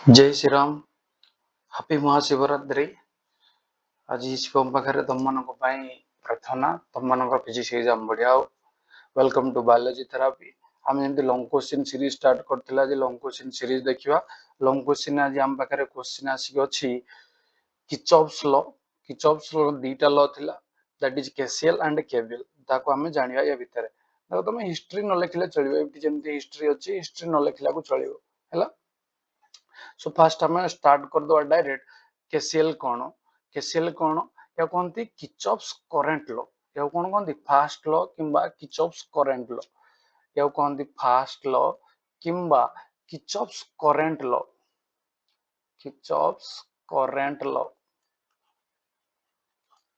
जय श्री राम। हैप्पी महाशिवरात्रि। आज शिवम पाखे तुम मान प्रार्थना तुम फिजिक्स एग्जाम बढ़िया हो। Welcome to biology therapy. आम जमी लॉन्ग क्वेश्चन सीरीज स्टार्ट करथिला जे लॉन्ग क्वेश्चन सीरीज देखिवा। लॉन्ग क्वेश्चन आज आम पाखे क्वेश्चन आसिक अछि किर्चॉफ्स लॉ। किर्चॉफ्स लॉ दीटा लॉ थिला, that is KCL and KVL. ताको हमें जानिबा या भितर देखो तुम हिस्ट्री न लिखले चलिबो। एठी जेमति हिस्ट्री अछि, हिस्ट्री न लिखला को चलिबो हैला। सो फास्ट हमें स्टार्ट कर दो डायरेक्ट। केसीएल कौन? केसीएल कौन या कहते किर्चॉफ्स करंट लॉ। या कौन कहते फास्ट लॉ किंबा किर्चॉफ्स करंट लॉ। या कहते फास्ट लॉ किंबा Kirchhoff's current law. Kirchhoff's current law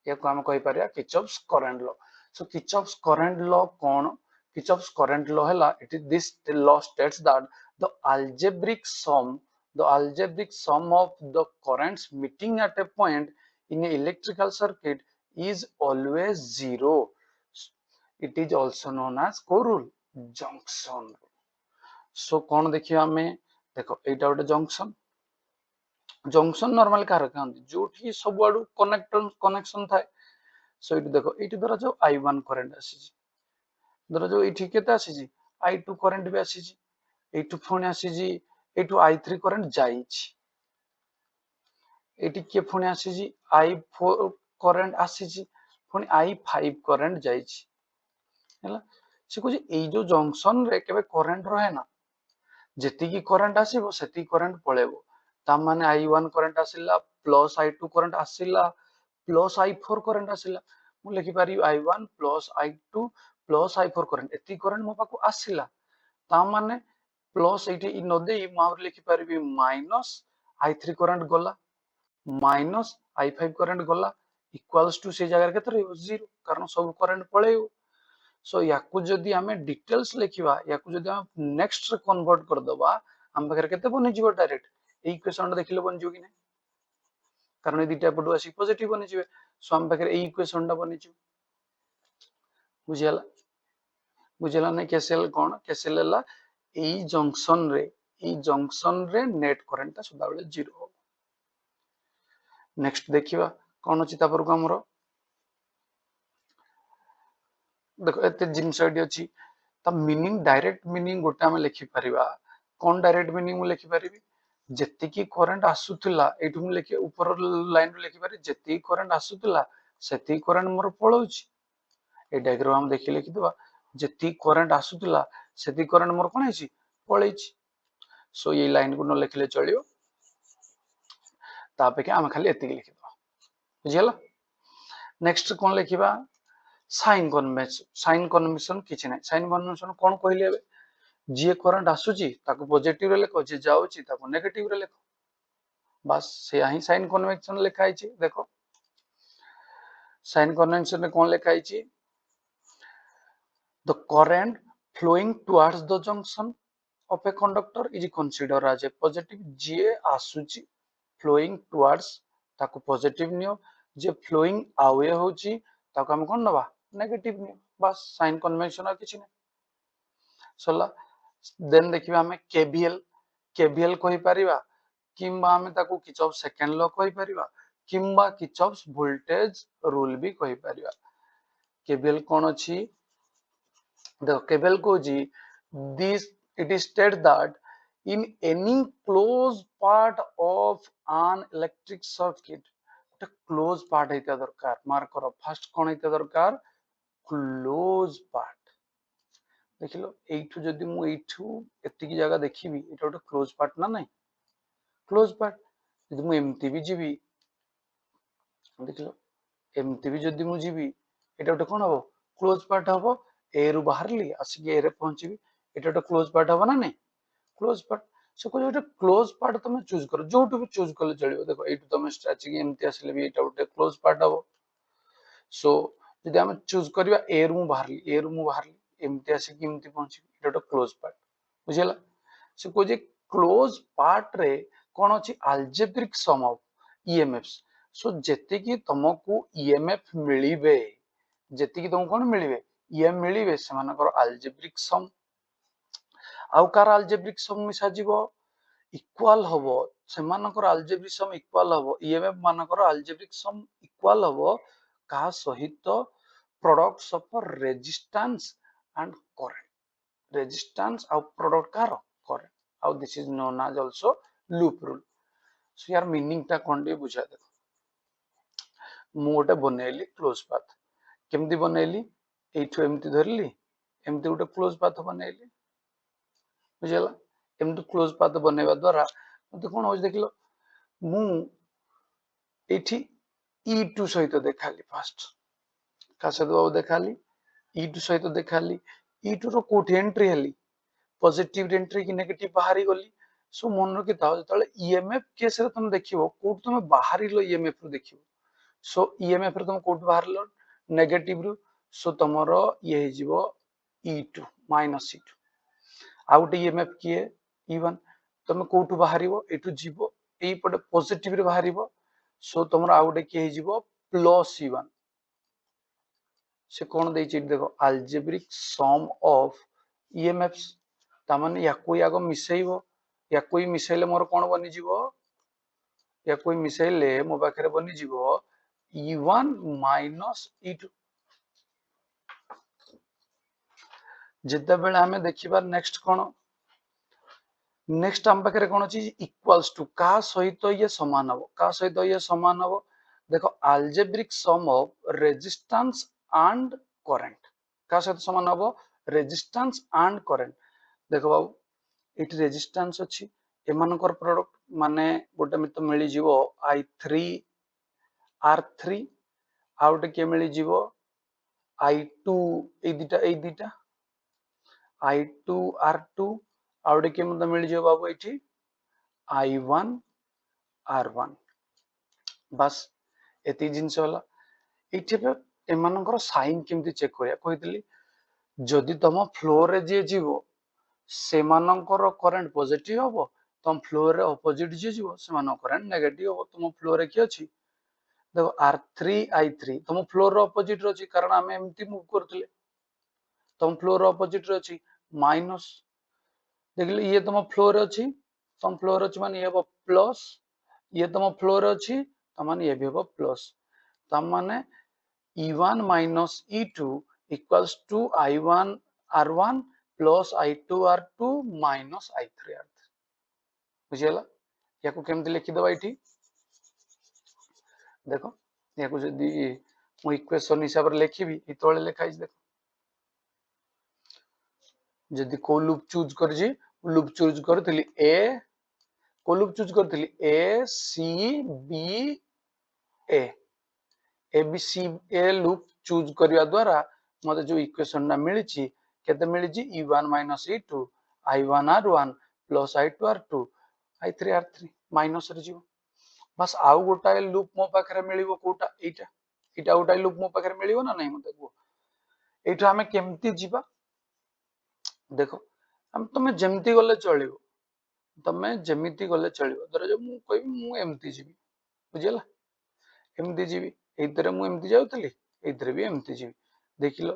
या को हम कहि परिया Kirchhoff's current law. So Kirchhoff's current law कौन? किर्चॉफ्स करंट लॉ हैला it is this law states that the algebraic sum of the currents meeting at a point in an electrical circuit is always zero. It is also known as co rule, junction rule. So कौन देखिए हमें देखो एटा गोटे junction. Junction normal car कहते जो सब आड़ू connection थाए। सो ये देखो ये धर जो I1 करंट आसी, धर जो ये केते आसी I2 करंट भी आसी, एठू पुणी आसी एठू I3 करंट जाइछि, एठी के पुणी आसी I4 करंट आसी, पुणी I5 करंट जाइछि हैला। से कहै ए जो जंक्शन रे केबे करंट रहे ना, जेति की करंट आसीबो सेति करंट पळेबो। ता माने I1 करंट आसिला प्लस I2 करंट आसिला प्लस I4 करंट आसिला, मु लिखि पारि I1 plus I2 plus I4 current, एति करंट मो पाको आसिला। ता माने प्लस एठी न दे मु आउर लिखि पारि माइनस I3 करंट गला माइनस I5 करंट गला इक्वल्स टू से जगह केते रहइबो 0, कारण सब करंट पळेइबो। सो याकू जदि हमें डिटेल्स लिखिबा, याकू जदि हम नेक्स्ट रे कन्वर्ट कर दबा, हम पाखरे केते बनि जिवो डायरेक्ट ए इक्वेशन देखिले बनि जिवो कि नै, कारण ए दिटा पटु आसी पॉजिटिव बनि जिवे। सो हम पाखरे ए इक्वेशन टा बनि जिवो। बुझियला नै? केसीएल कोन? केसीएल हला ए जंक्शन रे नेट करंट ता सदा बेले 0 हो। नेक्स्ट देखिबा कोन अछि तापर को हमरो देखो एते जिंस आइडी अछि। ता मीनिंग डायरेक्ट मीनिंग गोटे हम लिखि परिबा। कोन डायरेक्ट मीनिंग मु लिखि परिबी? जेतिकी करंट आसुतिला एठु मु लिखि ऊपर लाइन रे लिखि पारि जेतिकी करंट आसुतिला सेति करंट मोर पळौछि। ए डायग्राम हम देखि लिखि दबा जेति करंट आसुतिला सेति करंट मोर कोन हैछि पळैछि। सो ये लाइन को न लिखले चलियो, तापे के हम खाली एति लिखि दबा। बुझियला? नेक्स्ट कोन लिखिबा? Sign convention. साइन कन्वेंशन किछि नै। साइन कन्वेंशन कोन कहले एबे? जे करंट आसुची ताको पॉजिटिव रे लिखो, जे जाउची ताको नेगेटिव रे लिखो, बस से ही साइन कन्वेंशन लिखा है। देखो साइन कन्वेंशन में कौन लिखा है? The current flowing towards the junction of a conductor is consider as a positive. जे आसुची फ्लोइंग टुवर्ड्स ताको पॉजिटिव नियो, जे फ्लोइंग अवे होची ताको हम कोन नबा नेगेटिव नियो, बस साइन कन्वेंशन आ किछि नै सला। देन देखिबा हमें केवीएल। केवीएल कहि परिबा किंबा हमें ताको किर्चॉफ सेकंड लॉ कहि परिबा किंबा किर्चॉफ वोल्टेज रूल भी कहि परिबा। केवीएल कोन अछि? देखो केवीएल को जी this it is state that in any closed part of an electric circuit, ଗୋଟେ क्लोज पार्ट ହେଇଥିବା ଦରକାର। ମାର୍କ କର ଫାଷ୍ଟ कोन ହେଇଥିବା ଦରକାର? Close part. देखिलो एठू जदि मु एठू एतिकी जगह देखिबी एटा ଗୋଟେ क्लोज पार्ट ना नै? Close part. जदि मु एमती भी जीबी, देखिलो एमती भी जदि मु जीबी एटा ଗୋଟେ कोन हबो? क्लोज पार्ट हबो। ए रु बाहरली आसी ए रे पहुंचीबी, एटा ଗୋଟେ क्लोज पार्ट हबो ना नै? Close part. सो कोइ ଗୋଟେ क्लोज पार्ट तुम चूज करो, जोटू भी चूज कले चलिबो। देखो एठू तुम स्ट्रेचिंग एमती आसीले भी एटा ଗୋଟେ क्लोज पार्ट हबो। सो जदि हम चूज करबा ए रु बाहरली एमती आसी कि एमती पहुंची एटा ଗୋଟେ क्लोज पार्ट। बुझियला? से को जे क्लोज पार्ट रे कोन अछि? Algebraic sum of EMFs. So जेते की तुमको ईएमएफ मिलिबे, जेते की तुमको कोन मिलिबे? ईएम मिलिबे से मानकर अलजेब्रिक सम। आउ कार अलजेब्रिक सम मिसा जीवो इक्वल हबो ସେମାନଙ୍କର ଆଲଜେବ୍ରିକ ସମ୍ ଇକ୍ୱାଲ ହବ ଇଏମଏଫ ମାନଙ୍କର ଆଲଜେବ୍ରିକ ସମ୍ ଇକ୍ୱାଲ ହବ କାହା ସହିତ products of resistance and current. Resistance ଆଉ product କାର current. ଆଉ this is known as also loop rule. So यार meaning ଟା କଣ ଟିକେ ବୁଝା ଦେଖ। ମୁଁ ଗୋଟେ ବନେଇଲି କ୍ଲୋଜ ପାଥ। କେମିତି ବନେଇଲି? ଏଇଠୁ ଏମିତି ଧରିଲି, ଏମିତି ଗୋଟେ କ୍ଲୋଜ ପାଥ ବନେଇଲି। ବୁଝିଗଲା? ଏମିତି କ୍ଲୋଜ ପାଥ ବନେଇବା ଦ୍ୱାରା ମତେ କଣ ହଉଛି ଦେଖିଲ, ମୁଁ ଏଇଠି E2 ସହିତ ଦେଖାଲି ଫାଷ୍ଟ। କାହା ସହିତ ଦେଖାଲି? E2 ସହିତ ଦେଖାଲି। E2 ର କୋଉଠି ଏଣ୍ଟ୍ରି ହେଲି? ପଜିଟିଭ ଏଣ୍ଟ୍ରି କି ନେଗେଟିଭ ବାହାରି ଗଲି। ସो ମନେ ରଖିଥାଅ, ଯେତେବେଳେ ଇଏମଏଫ କେସରେ ତମେ ଦେଖିବ, କୋଉଠୁ ତମେ ବାହାରିଲ ଇଏମଏଫ ରୁ ଦେଖିବ। ସୋ ଇଏମଏଫ ରେ ତମେ କୋଉଠୁ ବାହାରିଲ? ନେଗେଟିଭ ରୁ। ସୋ ତମର ଇଏ ହେଇଯିବ E2 ମାଇନସ E2। ଆଉ ଗୋଟେ ଇଏମଏଫ କିଏ? E1। ତମେ କୋଉଠୁ ବାହାରିବ? ଏଇଠୁ ଯିବ, ଏଇପଟେ ପଜିଟିଭ ରେ ବାହାରିବ। ସୋ ତମର ଆଉ ଗୋଟେ କିଏ ହେଇଯିବ? Plus E1। ସେ କଣ ଦେଇଛି ଏଠି ଦେଖ, ଆଲଜେବ୍ରିକ ସମ୍ ଅଫ ଇଏମଏଫ। ତାମାନେ ୟାକୁ ଆଗ ମିଶେଇବ, ୟାକୁ ମିଶେଇଲେ ମୋର କଣ ବନିଯିବ? ୟାକୁ ମିଶେଇଲେ ମୋ ପାଖରେ ବନିଯିବ E1 ମାଇନସ E2। ଯେତେବେଳେ ଆମେ ଦେଖିବା ନେକ୍ସଟ କଣ? ନେକ୍ସଟ ଆମ ପାଖରେ କଣ ଅଛି? Equals to. କାହା ସହିତ ଇଏ ସମାନ ହବ? କାହା ସହିତ ଇଏ ସମାନ ହବ? ଦେଖ, ଆଲଜେବ୍ରିକ ସମ୍ ଅଫ ରେଜିଷ୍ଟାନ୍ସ ଆଣ୍ଡ କରେଣ୍ଟ। କାହା ସହିତ ସମାନ ହବ? Resistance and current. ଦେଖ ବାବୁ, ଏଠି ରେଜିଷ୍ଟାନ୍ସ ଅଛି, ଏମାନଙ୍କର ପ୍ରଡକ୍ଟ ମାନେ ଗୋଟେ ମିତ ମିଳିଯିବ I3 R3, ଆଉ ଗୋଟେ କିଏ ମିଳିଯିବ I2, ଏଇ ଦିଟା I2 R2, ଆଉ ଗୋଟେ କିଏ ମତେ ମିଳିଯିବ ବାବୁ ଏଠି I1 R1। ବାସ୍ ଏତିକି ଜିନିଷ ହେଲା। ଏଇଠି ଏବେ ଏମାନଙ୍କର ସାଇନ୍ କେମିତି ଚେକ୍ କରିବା କହିଥିଲି? ଯଦି ତମ ଫ୍ଲୋରରେ ଯିଏ ଯିବ ସେମାନଙ୍କର କରେଣ୍ଟ ପଜିଟିଭ ହବ, ତମ ଫ୍ଲୋରରେ ଅପୋଜିଟ ଯିଏ ଯିବ ସେମାନଙ୍କ କରେଣ୍ଟ ନେଗେଟିଭ ହବ। ତମ ଫ୍ଲୋରରେ କିଏ ଅଛି? ଦେଖ, R3 I3 ତମ ଫ୍ଲୋର ଅପୋଜିଟ ରେ ଅଛି, କାରଣ ଆମେ ଏମିତି ମୁଭ କରୁଥିଲେ। ତମ ଫ୍ଲୋର ଅପୋଜିଟ ରେ ଅଛି ମାଇନସ। ଦେଖିଲେ, ଇଏ ତମ ଫ୍ଲୋର ଅଛି, ତମ ଫ୍ଲୋର ଅଛି ମାନେ ଇଏ ହବ ପ୍ଲସ। ଇଏ ତମ ଫ୍ଲୋର ଅଛି, ତାମାନେ ଇଏ ବି ହବ ପ୍ଲସ। ତାମାନେ E1 minus E2 equals to I1 R1 plus I2 R2 minus I3 R3। ବୁଝିଗଲା? ୟାକୁ କେମିତି ଲେଖିଦବା ଏଇଠି ଦେଖ, ୟାକୁ ଯଦି ମୁଁ ଇକ୍वेସନ ହିସାବରେ ଲେଖିବି, ଏତବେଳେ ଲେଖା ହେଇଛି ଦେଖ। ଯଦି କୋଉ ଲୁପ୍ ଚୁଜ କରିଛି, ଲୁପ୍ ଚୁଜ କରିଥିଲି କୋଉ ଲୁପ୍ ଚୁଜ କରିଥିଲି? A C B A। ABC A loop choose କରିବା ଦ୍ୱାରା ମତେ ଯୋଉ ଇକ୍वेସନ ଟା ମିଳିଛି, କେତେ ମିଳିଛି? E1 minus E2 I1 R1 plus I2 R2 I3 R3 minus ରେ ଯିବ। ବାସ୍ ଆଉ ଗୋଟାଏ ଲୁପ୍ ମୋ ପାଖରେ ମିଳିବ, କୋଉଟା? ଏଇଟା ଗୋଟାଏ ଲୁପ୍ ମୋ ପାଖରେ ମିଳିବ ନା ନାହିଁ ମତେ କୁହ? ଏଇଠୁ ଆମେ କେମିତି ଯିବା ଦେଖ, ତମେ ଯେମିତି ଗଲେ ଚଳିବ, ତମେ ଯେମିତି ଗଲେ ଚଳିବ। ଧର ମୁଁ କହିବି ମୁଁ ଏମିତି ଯିବି, ବୁଝିଲା? ଏମିତି ଯିବି, ଏଇଥିରେ ମୁଁ ଏମିତି ଯାଉଥିଲି, ଏଇଥିରେ ବି ଏମିତି ଯିବି। ଦେଖିଲ,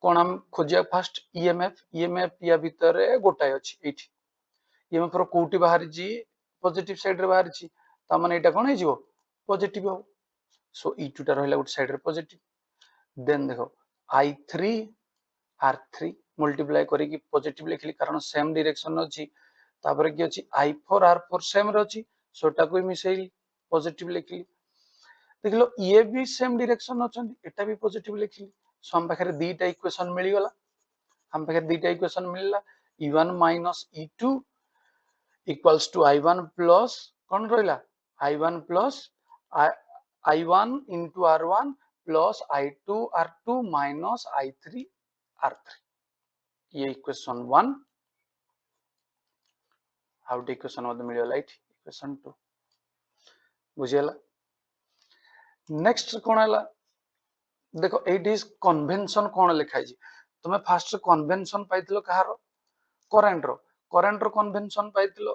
କଣ ଆମେ ଖୋଜିବା ଫାଷ୍ଟ? ଇଏମଏଫ ୟା ଭିତରେ ଗୋଟାଏ ଅଛି ଏଇଠି। ଇଏମଏଫ ର କୋଉଠି ବାହାରିଛି? ପଜିଟିଭ ସାଇଡରେ ବାହାରିଛି, ତାମାନେ ଏଇଟା କଣ ହେଇଯିବ? ପଜିଟିଭ ହବ। ସୋ E2 ଟା ରହିଲା ଗୋଟେ ସାଇଡରେ ପଜିଟିଭ। ଦେନ୍ ଦେଖ, I3 R3 ମଲ୍ଟିପ୍ଲାଏ କରିକି ପଜିଟିଭ ଲେଖିଲି, କାରଣ ସେମ୍ ଡିରେକ୍ସନ ଅଛି। ତାପରେ କି ଅଛି? I4 R4 ସେମ୍ ରେ ଅଛି, ସେଟାକୁ ବି ମିଶେଇଲି, ପଜିଟିଭ ଲେଖିଲି। ଦେଖିଲ, ଇଏ ବି ସେମ୍ ଡିରେକ୍ସନ ଅଛନ୍ତି, ଏଟା ବି ପଜିଟିଭ ଲେଖିଲି। ସୋ ଆମ ପାଖରେ ଦିଟା ଇକ୍वेସନ ମିଳିଗଲା। ଆମ ପାଖରେ ଦିଟା ଇକ୍वेସନ ମିଳିଲା। E1 minus E2 equals to I1 plus କଣ ରହିଲା? I1 plus I1 into R1 plus I2 R2 minus I3 R3। ये इक्वेशन 1। ଆଉ ଗୋଟେ ଇକ୍वेସନ ମଧ୍ୟ ମିଳିଗଲା ଏଇଠି, ଇକ୍वेସନ 2। ବୁଝିଗଲା? ନେକ୍ସଟ କଣ ହେଲା ଦେଖ, ଏଇଠି କନଭେନସନ କଣ ଲେଖା ହେଇଛି? ତମେ ଫାଷ୍ଟ କନଭେନସନ ପାଇଥିଲ କାହାର? କରେଣ୍ଟର। କରେଣ୍ଟର କନଭେନସନ ପାଇଥିଲ,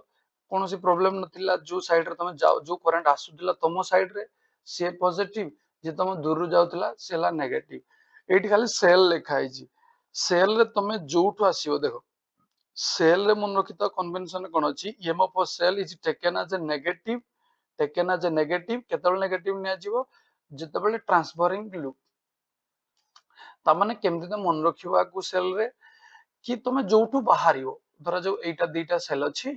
କୌଣସି ପ୍ରୋବ୍ଲେମ ନଥିଲା। ଯୋଉ ସାଇଡରେ ତମେ ଯାଅ, ଯୋଉ କରେଣ୍ଟ ଆସୁଥିଲା ତମ ସାଇଡରେ ସେ ପଜିଟିଭ, ଯେ ତମ ଦୂରରୁ ଯାଉଥିଲା ସେ ହେଲା ନେଗେଟିଭ। ଏଇଠି ଖାଲି ସେଲ ଲେଖା ହେଇଛି। ସେଲରେ ତମେ ଯୋଉଠୁ ଆସିବ, ଦେଖ सेल रे मन रखिता कन्वेंशन कोन अछि EMF for cell is taken as a negative केतबेल नेगेटिव निया जीवो जेतबेले ट्रांसफरिंग लूप ता माने केमति त मन रखिबा को सेल रे कि तुम जोठू बाहरियो धर जो एटा दीटा सेल अछि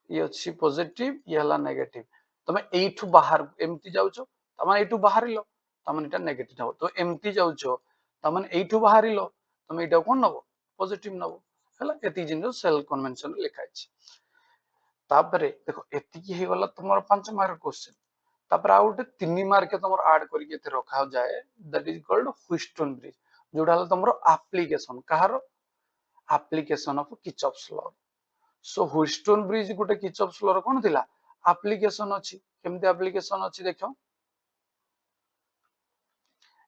ये अच्छी पॉजिटिव ये हला नेगेटिव तुम एठू बाहर एमती जाउछो तमाने एठू बाहरिलो तमाने एटा नेगेटिव हो तो एमती जाउछो तमाने एठू बाहरिलो तुम एटा कोन नबो पॉजिटिव नबो हला एती जिन सेल कन्वेंशन लिखा अछि तापरे देखो एती की हे गला तुमर 5 मार्क क्वेश्चन तापर आउ गोटे 3 मार्क तुमर ऐड करके एते रखा जाए that is called Wheatstone bridge जोडा हला तुमर एप्लीकेशन कहारो application of Kirchhoff's law so Wheatstone bridge गोटे किर्चॉफ्स लॉ कोन थिला एप्लीकेशन अछि केमते एप्लीकेशन अछि देखो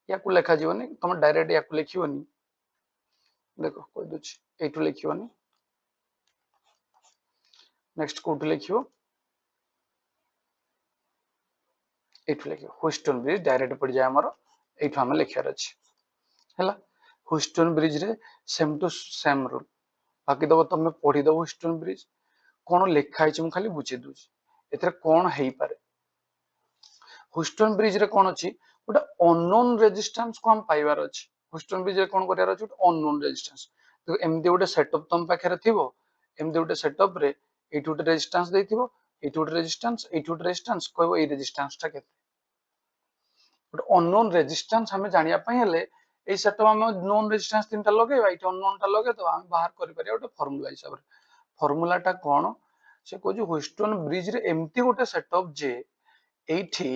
या को लेखा जीवनी तुम डायरेक्ट या को लिखियोनी देखो कोइ दोछि एठू लिखियोनी नेक्स्ट कोठू लिखियो एठू लिखियो ह्विस्टन ब्रिज डायरेक्ट पड़ जाय हमर एठू हम लिखियार अछि हला ह्विस्टन ब्रिज रे सेम टू सेम रूल बाकी दबो तुम पढ़ी दबो ह्विस्टन ब्रिज कोन लेखा है खाली बुझे दूची एथरे कोन हेई पारे ह्विस्टन ब्रिज रे कोन अछि गोटे अननोन रेजिस्टेंस को हम पाइबार अछि ह्विस्टन ब्रिज रे कोन करियार अछि अननोन रेजिस्टेंस तो एमदी गोटे सेटअप तुम पाखरे थिबो एमदी गोटे सेटअप रे एठू गोटे रेजिस्टेंस देथिबो एठू गोटे रेजिस्टेंस कहबो ए रेजिस्टेंस ता केते गोटे अननोन रेजिस्टेंस हमें जानिया पई हेले ए सेटअप हम नोन रेजिस्टेंस तीनटा लगेबा एठी अननोन टा लगे तो हम बाहर करि परिया गोटे फार्मूला हिसाब रे फार्मूला टा कोन से को जो ह्विस्टन ब्रिज रे एमती गोटे सेटअप जे एठी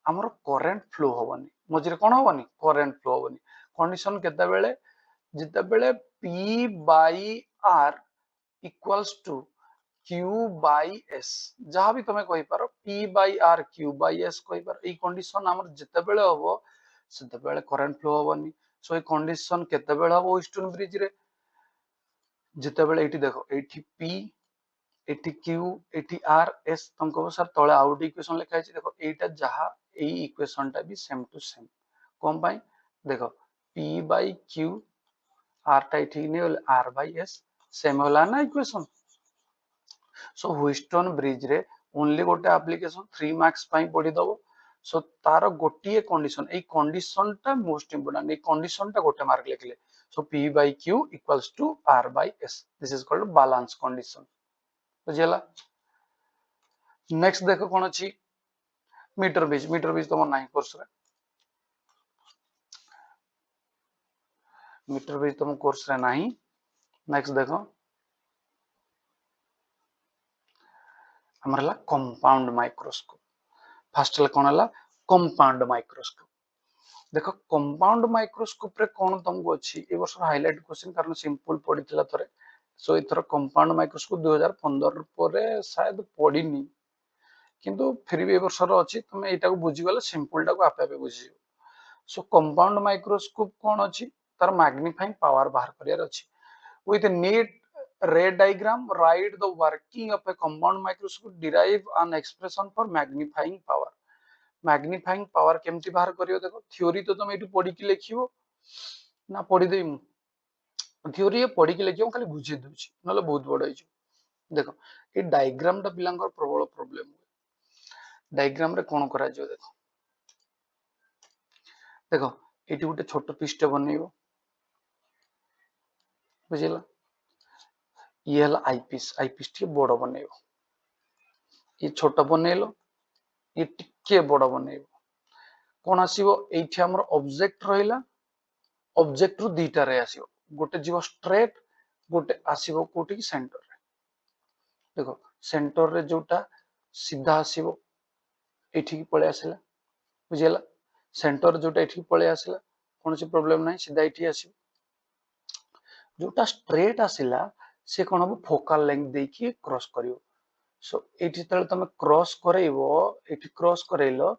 हमर करंट फ्लो होबनी मझिरे कोन होबनी करंट फ्लो होबनी कंडीशन केते बेले जिते बेले P by R equals to Q by S जहां भी तुमे कहि पारो P by R Q by S कहि पारो ए कंडीशन हमर जिते बेले होबो सेते बेले करंट फ्लो होबनी सो ए कंडीशन केते बेले होबो ह्विस्टन ब्रिज रे जिते बेले एठी देखो एठी P eighty Q eighty R S तुमको सर तले आउट इक्वेशन लिखा है देखो एटा जहा ए इक्वेशन टा भी सेम टू सेम कोन पाई देखो p बाय q r टा ठीक नहीं होले r बाय s सेम होला ना इक्वेशन सो ह्विस्टन ब्रिज रे ओनली गोटे एप्लीकेशन 3 मार्क्स पाई पढी दबो सो तार गोटिए कंडीशन ए कंडीशन टा मोस्ट इंपोर्टेंट ए कंडीशन टा गोटे मार्क लिखले so p by q equals to r by s this is called balance condition बुझियला नेक्स्ट देखो कौन अच्छी मीटर बीज तुम ना कोर्स रे मीटर बीज तुम कोर्स रे नाही नेक्स्ट देखो हमरला कंपाउंड माइक्रोस्कोप फर्स्ट ले कोन हला कंपाउंड माइक्रोस्कोप देखो कंपाउंड माइक्रोस्कोप रे कोन तुमको अच्छी ए वर्ष हाइलाइट क्वेश्चन कारण सिंपल पडितला थरे सो इथर कंपाउंड माइक्रोस्कोप 2015 परे शायद पडिनी किंतु फिर भी ए वर्ष रो अछि तुम एटा को बुझी गले सिंपल टा को आपे आपे बुझी सो कंपाउंड माइक्रोस्कोप कोन अछि तार मैग्नीफाइंग पावर बाहर करियार अछि with a neat ray diagram write the working of a compound microscope derive an expression for magnifying power केमती बाहर करियो देखो थ्योरी तो तुम एटू पढी के लिखियो ना पढी देई मु थ्योरी पढी के लिखियो खाली बुझी दोछि नले बहुत बड़ होई देखो ए डायग्राम टा पिलांकर प्रबल प्रॉब्लम डायग्राम रे कोन करा जो देखो देखो एटी गोटे छोट पीस टे बनेइबो बुझिला ये हला आईपीस टी बड़ बनेइबो ये छोट बनेइलो ये टिके बड़ बनेइबो कोन आसीबो एठी हमर ऑब्जेक्ट रहिला ऑब्जेक्ट रु दीटा रे आसीबो गोटे जीव स्ट्रेट गोटे आसीबो कोठी सेंटर रे देखो सेंटर रे जोटा सीधा आसीबो एठी पळे आसीला बुझिला सेंटर जोटा एठी पळे आसीला कोनसी प्रॉब्लम नाही सीधा एठी आसीबो जोटा स्ट्रेट आसीला से कोन हबो फोकल लेंथ देकी क्रॉस करियो सो एठी तळे तमे क्रॉस करैबो एठी क्रॉस करैलो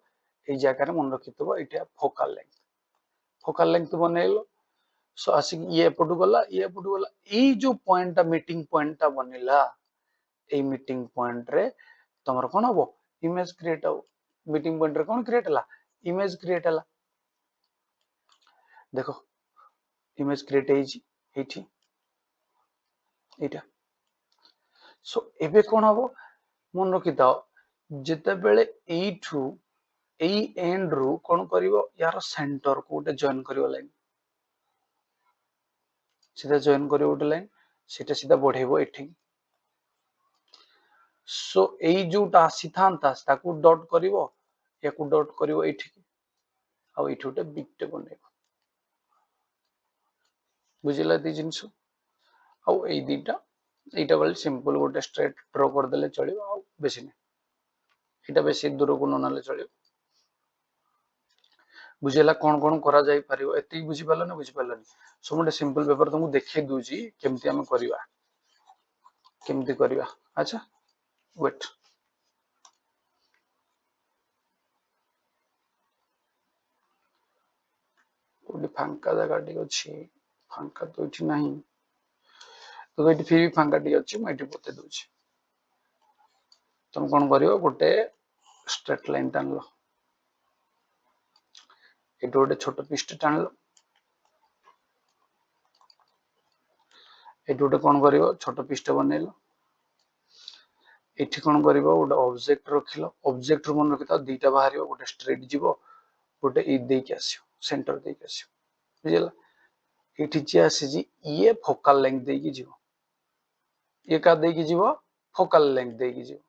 ए जगह रे मन रखितबो एठी फोकल लेंथ बनेलो सो आसी ये पटु गला ए जो पॉइंट टा मीटिंग पॉइंट टा बनेला ए मीटिंग पॉइंट रे तमर कोन हबो इमेज क्रिएट हो मीटिंग पॉइंट रे कोन क्रिएट हला इमेज क्रिएट हला देखो इमेज क्रिएट हेजी एठी एटा सो एबे कोन हबो मन रखि थाओ जेते बेले एठू एई एंड रू कोन करिवो यार सेंटर को गोटे जॉइन करिवो लाइन सीधा जॉइन करिवो गोटे लाइन सीधा सीधा बढ़ेबो एठी सो एई जोटा आसी थांता ताकू डॉट करिवो याकू डॉट करिवो एठी आ एठी गोटे बिट बनेबो बुझिला दी जिंस आ एई दीटा एटा बेले सिंपल गोटे स्ट्रेट ड्रॉ कर देले चलिबो आ बेसी नहीं एटा बेसी दूर को न नाले चलिबो बुझेला कौन कौन करा जाई परियो एति बुझी पालो ना बुझी पालो सो मोटे सिंपल पेपर तुमको देखै दूजी केमती हम करिवा केमती करिवा अच्छा वेट कोडी फांका जगह टी अछि फांका तो इठी नहीं तो एठी फिर भी फांका टी अछि मैं एठी बते दूची तुम कौन करियो गोटे स्ट्रेट लाइन टानलो एठी गोटे छोट पिस्ट टानलो एठी गोटे कौन करियो छोट पिस्ट बनेलो एठी कौन करियो गोटे ऑब्जेक्ट रखिलो ऑब्जेक्ट रो मन रखिता दीटा बाहरियो गोटे स्ट्रेट जीवो गोटे ई दे के आसियो सेंटर दे के आसियो बुझिला एठी जे आसी जी ये फोकल लेंथ दे के जीवो ये का दे के जीवो फोकल लेंथ दे के जीवो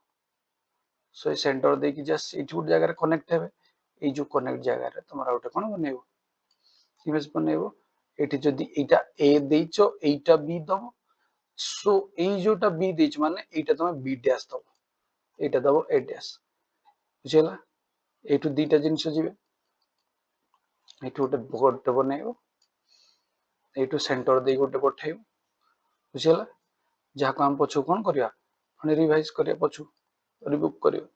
सो सेंटर दे कि जस्ट एठी गोटे जगह कनेक्ट हेबे ए जो कनेक्ट जगह रे तमरा गोटे कोन बनेबो इमेज बनेबो एठी जदी एटा ए देइचो एटा बी दबो सो ए जोटा बी देइच माने एटा तमे बी डैश दबो एटा दबो ए डैश बुझिला एठु दीटा जिंस जिवे एठु गोटे बनेबो एठु सेंटर दे गोटे पठेइबो बुझिला जाको हम पछु कोन करिया फने रिवाइज करिया पछु रिबुक करियो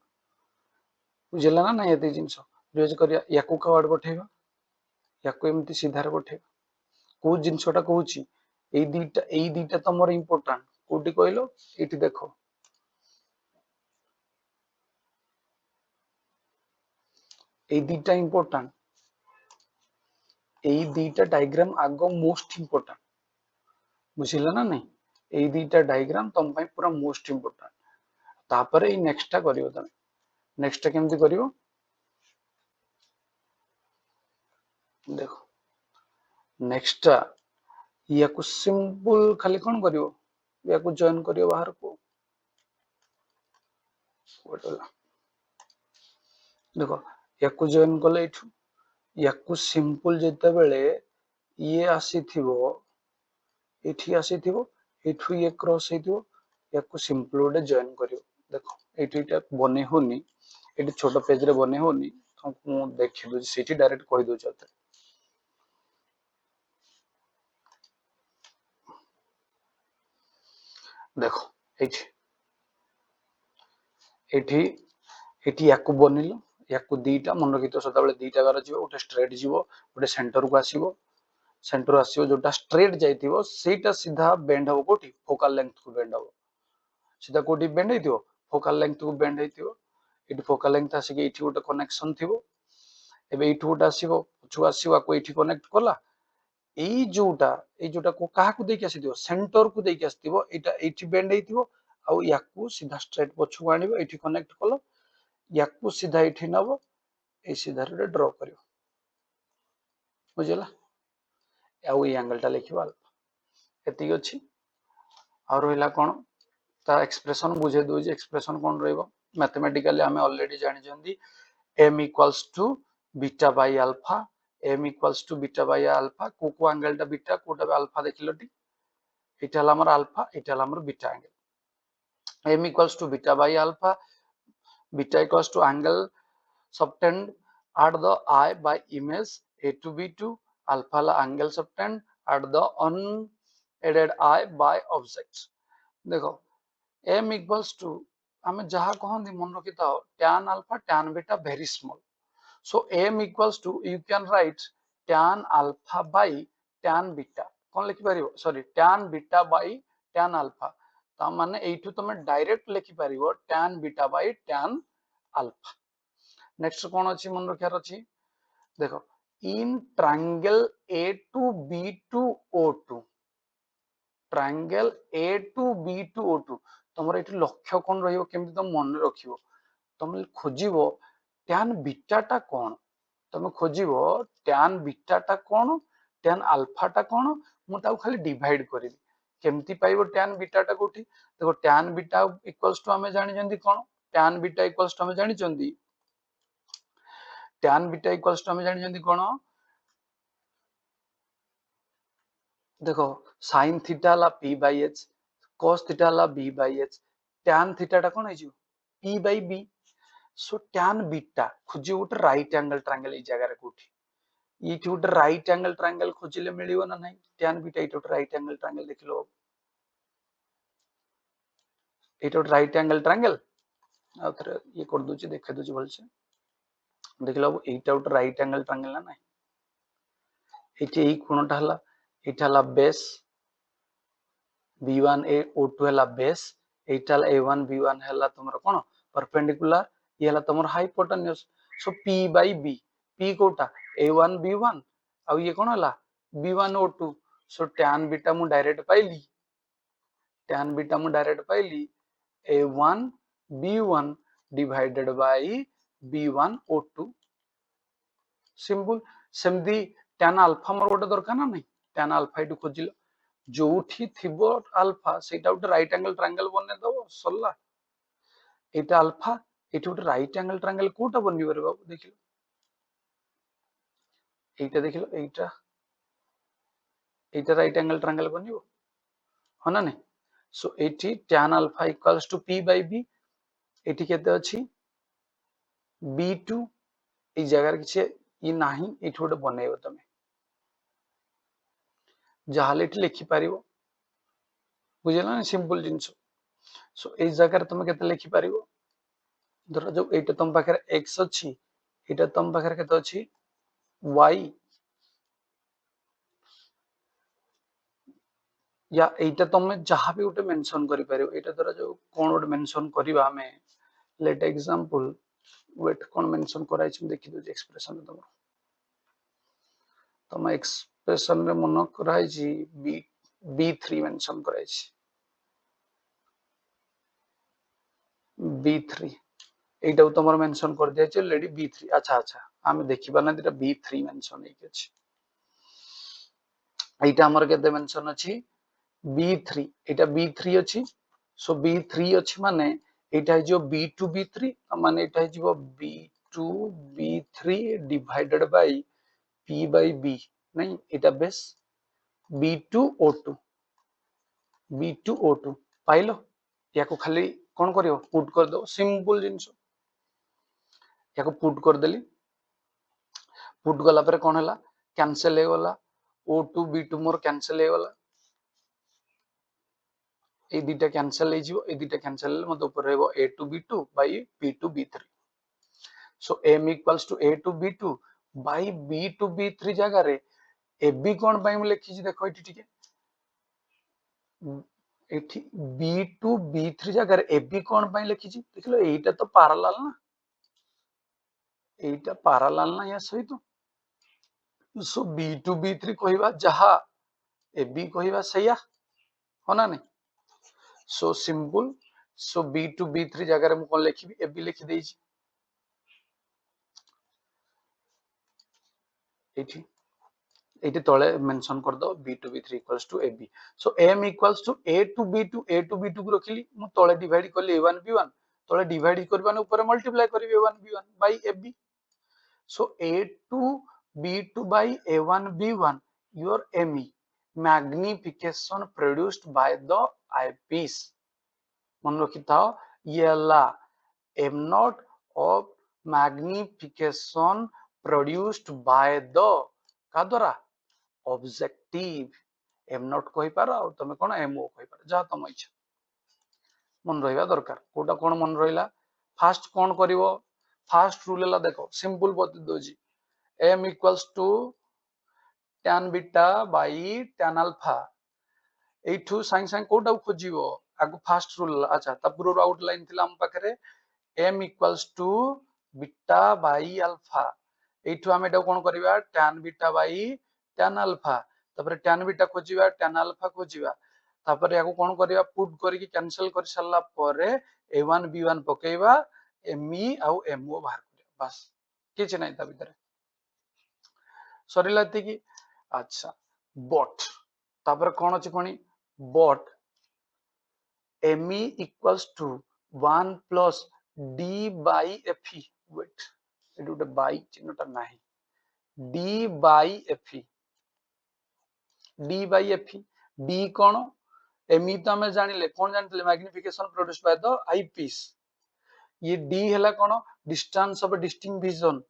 बुझिला ना ना एते जिंस रिवाइज करिया याकू कवाड पठेइबा याकू एमती सीधा रे पठेइबा को जिंसटा कहूची एई दीटा तमर इंपोर्टेंट कोटी कहलो एठी देखो एई दीटा इंपोर्टेंट एई दीटा डायग्राम आगो मोस्ट इंपोर्टेंट बुझिला ना नहीं एई दीटा डायग्राम तम पई पूरा मोस्ट इंपोर्टेंट तापरे एई नेक्स्टटा करियो तमे नेक्स्ट केमती करियो देखो नेक्स्ट याकू सिंपल खाली कौन करियो याकू जॉइन करियो बाहर को देखो याकू जॉइन कले एठू याकू सिंपल जेते बेले ये आसीथिबो एठी आसीथिबो एठू ये क्रॉस हेतिबो याकू सिंपल गोटे जॉइन करियो देखो एठीटा बने होनी एठी छोटो पेज रे बने होनी तुमको मु देखि दो सेठी डायरेक्ट कहि दो जते देखो एठी एठी एठी याकू बनिलो याकू दीटा मन रखितो सदा बेले दीटा गार जीवो गोटे स्ट्रेट जीवो गोटे सेंटर को आसीबो जोटा स्ट्रेट जाइथिबो सेटा सीधा बेंड हबो कोठी फोकल लेंथ को बेंड हबो सीधा कोठी बेंड हेतिबो फोकल लेंथ को बेंड हेतिबो एठी फोकल लेंथ आसी के एठी गोटे कनेक्शन थिबो एबे एठी गोटे आसीबो छु आसीबो को एठी कनेक्ट कला एई जोटा को काहा को देके आसीथिबो सेंटर को देके आसीथिबो एटा एठी बेंड हेतिबो आ याकू सीधा स्ट्रेट पछु आनिबो एठी कनेक्ट कलो याकू सीधा एठी नबो ए सीधा रे ड्रॉ करियो बुझिला आ ए एंगल टा लिखिबो अल्फा एति अछि आ रहिला कोन ता एक्सप्रेशन बुझे दो जे एक्सप्रेशन कोन रहइबो मैथमेटिकली हमें ऑलरेडी जानि जंदी m equals to beta by alpha m equals to beta by alpha को एंगल टा बीटा कोटा अल्फा देखिलोटी एटा हला हमर अल्फा एटा हला हमर beta angle m equals to beta by alpha beta equals to angle subtend at the eye by image a to b2 alpha la angle subtend at the unaided eye by objects देखो m equals to हमें जहाँ कहंदी मन रखि थाओ tan alpha tan beta very small so m equals to you can write tan alpha by tan beta कौन लिखि परिबो sorry tan beta by tan alpha ता माने एठु तमे डायरेक्ट लिखि परिबो tan beta by tan alpha next कौन अछि मन रखियार अछि देखो इन triangle a to b to o2 triangle a to b to o two तुम ये लक्ष्य कौन रमी तुम मन रख तुम खोज tan बीटाटा कौन तुम खोज tan बीटाटा कौन tan अल्फाटा कौन मुझे खाली डिवाइड करी केमती पाइब tan बीटाटा कोठी देखो tan बीटा इक्वल्स टू आमे जानि कौन tan बीटा इक्वल्स टू आमे जानि tan बीटा इक्वल्स टू आमे जानि कौन देखो sin थीटा ला p by h cos theta ला b by h tan theta कौन है p by b so tan beta खोज गोटे राइट एंगल ट्रायंगल जगह कोठी ये गोटे राइट एंगल ट्रायंगल खोजिले मिलियो ना नहीं tan बीटा ये गोटे राइट एंगल ट्रायंगल देखिलो ये गोटे राइट एंगल ट्रायंगल आ थरे ये कर दोची देखे दोची भलसे देखिलो एटा गोटे राइट एंगल ट्रायंगल ना नहीं एटी एई कोणटा हला एटा हला बेस b1 a o2 हला बेस एटा हला a1 b1 हला तुमरा कोन परपेंडिकुलर ये हला तुमरा hypotenuse so p by b p कोटा a1 b1 आ ये कोन हला b1 o2 so tan beta मु डायरेक्ट पाइली tan बीटा मु डायरेक्ट पाइली a1 b1 divided by b1 o2 simple सेमदी tan अल्फा मोर गोटे दरकार ना नहीं tan अल्फा इटु खोजिलो जोठी थिबो अल्फा सेटा गोटे राइट एंगल ट्रायंगल बने दबो सल्ला एटा अल्फा एटा गोटे राइट एंगल ट्रायंगल कोटा बनिबो रे बाबू देखिलो एटा देखिलो एटा राइट एंगल ट्रायंगल बनिबो हो ना नहीं सो एटी tan alpha equals to p by b एटी केते अछि b2 ए जगह किछ ई नाही एठी गोटे बनेइबो तमे जहाले एठी लिखि पारिबो बुझिला ना सिंपल जिंस सो ए जगह तुम केते लिखि पारिबो धर जो एटा तुम पाखरे x अछि एटा तुम पाखरे केते अछि y या एटा तुम जहां भी गोटे मेंशन करि पारिबो एटा धर जो कोन गोटे मेंशन करबा हमें लेट एग्जांपल वेट कोन मेंशन कराइ छी देखि दो एक्सप्रेशन तुम एक्सप्रेशन रे मन कराइ छी b3 मेंशन कराइ छी b3 एटा तुमर मेंशन कर दिया छ ऑलरेडी b3 अच्छा अच्छा हम देखिबा ना दिटा b3 मेंशन हेके अछि एटा हमर केते मेंशन अछि b3 एटा b3 अछि सो b3 अछि माने एटा जो b2 b3 माने एटा जो b2 b3 divided by p by b नहीं एटा base b2 o2 b2 o2 pilo याको खाली कोन करियो पुट कर दो सिंपल जिंस याको पुट कर देली पुट गला पर कोन हला कैंसिल हे गला o2 b2 मोर कैंसिल हे गला ए दुटा कैंसिल हे जिवो ए दुटा कैंसिल हे मते ऊपर रहबो a2 b2 by b2 b3 so m equals to a2 b2 by b2 b3 जगह रे ab कोन बाय हम लिखि छी देखो एठी ठीक एठी b2 b3 जगह रे ab कोन बाय लिखि छी देखलो एटा तो पैरेलल ना एटा पैरेलल ना या सहित सो b2 b3 कहबा जहा ab कहबा सैया हो ना नहीं so simple so b2 b3 जगह रे मु कोन लिखिबी ab लिखि देई छी एठी एठी तळे मेंशन कर दो b2 b3 equals to ab so m equals to a2 b2 को रखिली मु तळे डिवाइड करली a1 b1 तळे डिवाइड करबाने ऊपर मल्टीप्लाई करबी a1 b1 by ab so a2 b2 by a1 b1 your me magnification produced by the eyepiece मन रखी था ये ला m naught of magnification produced by the का द्वारा ऑब्जेक्टिव m naught कहि पारो तमे कोन mo कहि पारो जा तम इच्छा मन रहिबा दरकार कोटा कोन मन रहिला फास्ट कोन करिवो फास्ट रूल ला देखो सिंपल बत दोजी m equals to tan beta by tan alpha एठू साइन साइन कोटा खोजिवो आगु फास्ट रूल अच्छा ता पूरा आउटलाइन थिला हम पाखरे m equals to beta by alpha एठू हम एटा कोन करबा tan beta by tan alpha तबरे tan beta खोजिबा tan alpha खोजिबा तापर याको कोन करिया पुट करके कैंसिल कर सारला परे a1 b1 पकेइबा me आउ mo बाहर करिया बस किछ नै ता भीतर सरिला कि अच्छा बट तापर कोन अछि कोनी but me equals to 1 plus d by fe wait एटू गोटे बाई चिन्हटा नाही d by fe d by fe d cone me तो हमें जानिले कोन जानथिले magnification produce by the eyepiece ये d हैला कोन distance of distinct vision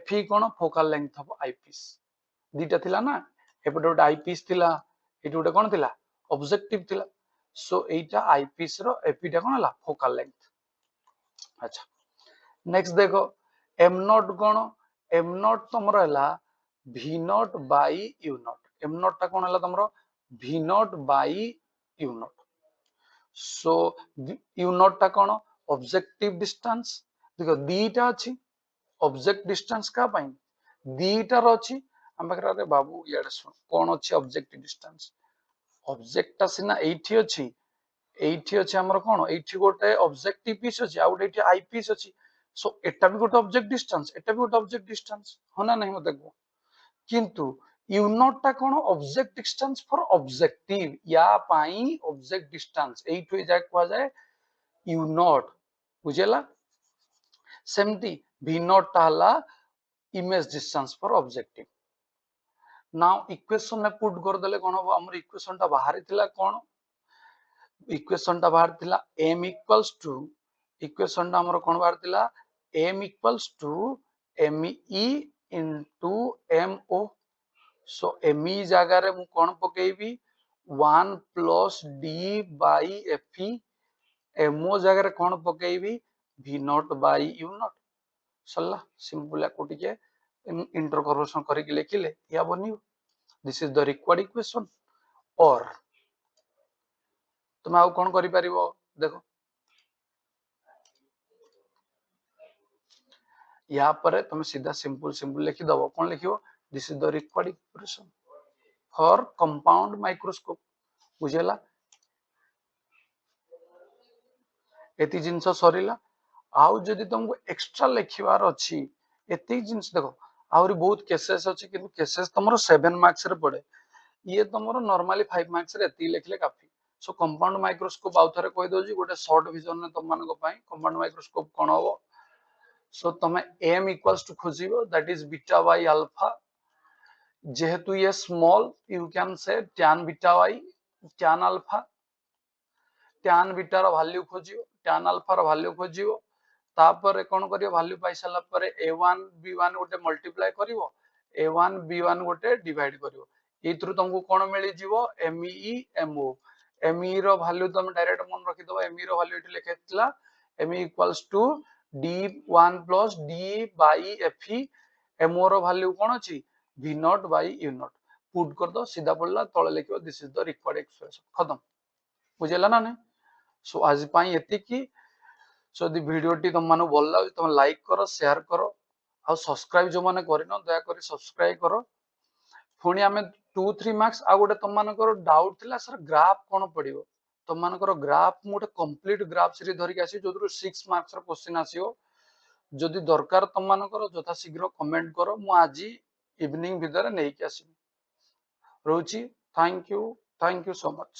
fe कोन फोकल लेंथ ऑफ आईपीस दीटा थिला ना एपटे गोटे आईपीस थिला एटी गोटे कोन थिला ऑब्जेक्टिव थिला सो एटा आईपीस रो एपीटा कोन हला फोकल लेंथ अच्छा नेक्स्ट देखो एम नॉट कोन एम नॉट तमरो हला v naught by u naught M naught ता कोन हला तमरो v naught by u naught so u naught ता कोन ऑब्जेक्टिव डिस्टेंस देखो दीटा अछि ऑब्जेक्ट डिस्टेंस का पाई दीटा रो अछि हम बकरा रे बाबू याडे सुन कोन अछि ऑब्जेक्टिव डिस्टेंस ऑब्जेक्ट ता सिना एठी अछि हमर कोन एठी गोटे ऑब्जेक्टिव पीस अछि आ गोटे एठी आई पीस अछि सो एटा भी गोटे ऑब्जेक्ट डिस्टेंस एटा भी गोटे ऑब्जेक्ट डिस्टेंस होना नहीं मते को किंतु यू नॉट ता कोन ऑब्जेक्ट डिस्टेंस फॉर ऑब्जेक्टिव या पाई ऑब्जेक्ट डिस्टेंस एठी जाय को जाय यू नॉट बुझेला सेमती v नॉट ता हला image distance for objective now equation में पुट कर देले कोन हो हमर इक्वेशन ता बाहर थिला कोन इक्वेशन ता बाहर थिला m इक्वल्स टू इक्वेशन ता हमर कोन बाहर थिला m equals to me into mo so me जगह रे मु कोन पकेबी 1 plus d by fe mo जगह रे कोन पकेबी v naught by u not सल्ला सिंपल या कोटिके इंटरकरेशन करके लिखिले या बनियो this is the required equation और तुम आउ कोन करि परिबो देखो या पर तुम सीधा सिंपल लिखि दबो कोन लिखिबो this is the required equation for compound microscope बुझेला एती जिंस सरीला आउ जदि तुमको एक्स्ट्रा लिखिबार अछि एती जिंस देखो आउरी बहुत केसेस अछि किंतु केसेस तमरो 7 मार्क्स रे पड़े ये तमरो नॉर्मली 5 मार्क्स रे एती लिखले काफी सो कंपाउंड माइक्रोस्कोप आउ थरे कहि दोजी गोटे शॉर्ट विजन ने तम मानको पई कंपाउंड माइक्रोस्कोप कोन होबो सो तमे m इक्वल्स टू खोजिबो that is beta by alpha जेहेतु ये small you can say tan beta y tan alpha tan beta रो वैल्यू खोजियो tan अल्फा रो वैल्यू खोजियो तापर कोन करियो वैल्यू पाई साला परे a1 b1 गोटे मल्टीप्लाई करिवो a1 b1 गोटे डिवाइड करिवो एथरु तुमको कोन मिली जीवो me mo me रो वैल्यू तुम डायरेक्ट मन रखि दबो me रो वैल्यू इट लिखेतला me equals to d1 plus d by fe mo रो वैल्यू कोन अछि v naught by u naught put कर दो सीधा पड़ला तळे लिखियो this is the required expression खत्म बुझेला ना नहीं सो आज पाई एति की सो यदि वीडियो टी तुम मानु भल लागो तुम लाइक करो शेयर करो आ सब्सक्राइब जो माने करिनो दया करी सब्सक्राइब करो पुणी आमे 2-3 मार्क्स आ गोटे तुम मानकर डाउट थिला सर ग्राफ कोन पडिबो तुम मानकर ग्राफ मोटे कंप्लीट ग्राफ सीरीज धरिक आसी जोदरु 6 मार्क्स रो क्वेश्चन आसीओ जदि दरकार तुम मानकर यथा शीघ्र कमेंट करो मु आजी इवनिंग भीतर नै के आसी रोची थैंक यू सो मच।